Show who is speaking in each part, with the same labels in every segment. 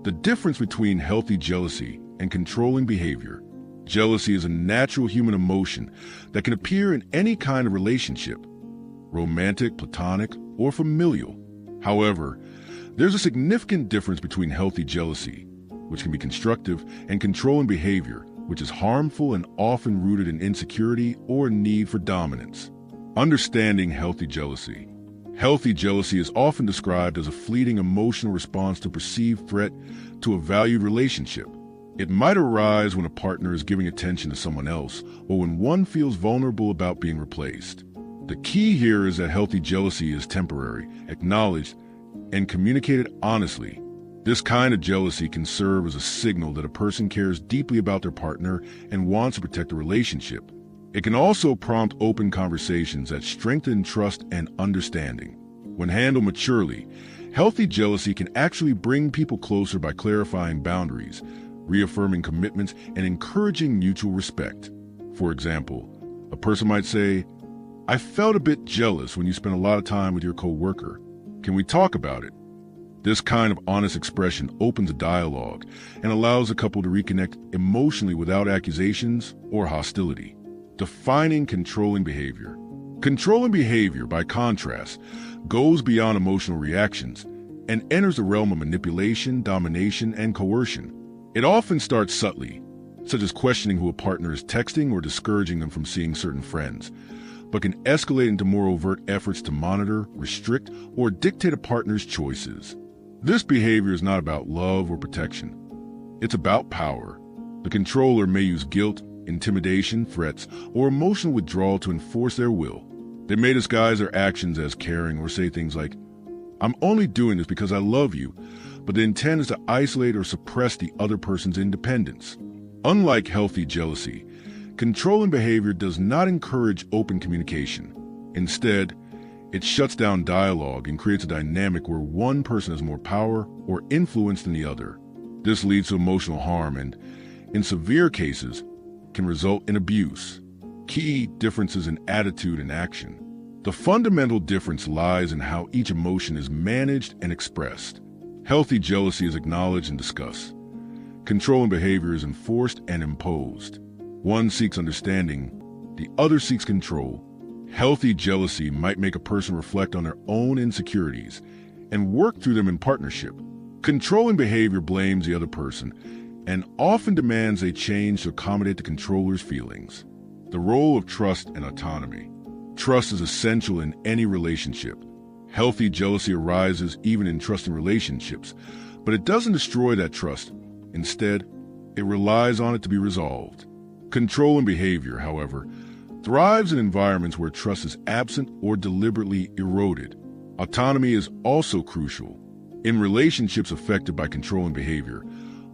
Speaker 1: The difference between healthy jealousy and controlling behavior. Jealousy is a natural human emotion that can appear in any kind of relationship, romantic, platonic, or familial. However, there's a significant difference between healthy jealousy, which can be constructive, and controlling behavior, which is harmful and often rooted in insecurity or a need for dominance. Understanding healthy jealousy. Healthy jealousy is often described as a fleeting emotional response to perceived threat to a valued relationship. It might arise when a partner is giving attention to someone else or when one feels vulnerable about being replaced. The key here is that healthy jealousy is temporary, acknowledged, and communicated honestly. This kind of jealousy can serve as a signal that a person cares deeply about their partner and wants to protect the relationship. It can also prompt open conversations that strengthen trust and understanding. When handled maturely, healthy jealousy can actually bring people closer by clarifying boundaries, reaffirming commitments, and encouraging mutual respect. For example, a person might say, "I felt a bit jealous when you spent a lot of time with your coworker. Can we talk about it?" This kind of honest expression opens a dialogue and allows a couple to reconnect emotionally without accusations or hostility. Defining controlling behavior. Controlling behavior, by contrast, goes beyond emotional reactions and enters the realm of manipulation, domination, and coercion. It often starts subtly, such as questioning who a partner is texting or discouraging them from seeing certain friends, but can escalate into more overt efforts to monitor, restrict, or dictate a partner's choices. This behavior is not about love or protection. It's about power. The controller may use guilt, intimidation, threats, or emotional withdrawal to enforce their will. They may disguise their actions as caring or say things like, "I'm only doing this because I love you," but the intent is to isolate or suppress the other person's independence. Unlike healthy jealousy, controlling behavior does not encourage open communication. Instead, it shuts down dialogue and creates a dynamic where one person has more power or influence than the other. This leads to emotional harm and, in severe cases, can result in abuse. Key differences in attitude and action. The fundamental difference lies in how each emotion is managed and expressed. Healthy jealousy is acknowledged and discussed. Controlling behavior is enforced and imposed. One seeks understanding, the other seeks control. Healthy jealousy might make a person reflect on their own insecurities and work through them in partnership. Controlling behavior blames the other person and often demands a change to accommodate the controller's feelings. The role of trust and autonomy. Trust is essential in any relationship. Healthy jealousy arises even in trusting relationships, but it doesn't destroy that trust. Instead, it relies on it to be resolved. Controlling behavior, however, thrives in environments where trust is absent or deliberately eroded. Autonomy is also crucial. In relationships affected by controlling behavior,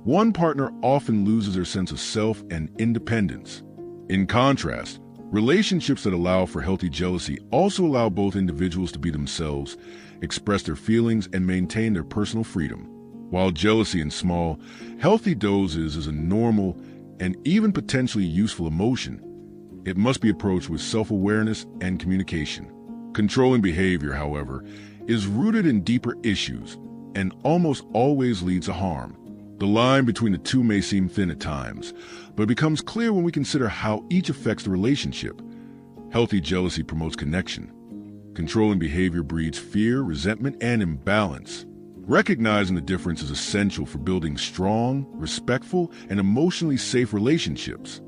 Speaker 1: one partner often loses their sense of self and independence. In contrast, relationships that allow for healthy jealousy also allow both individuals to be themselves, express their feelings, and maintain their personal freedom. While jealousy in small, healthy doses is a normal and even potentially useful emotion, it must be approached with self-awareness and communication. Controlling behavior, however, is rooted in deeper issues and almost always leads to harm. The line between the two may seem thin at times, but it becomes clear when we consider how each affects the relationship. Healthy jealousy promotes connection. Controlling behavior breeds fear, resentment, and imbalance. Recognizing the difference is essential for building strong, respectful, and emotionally safe relationships.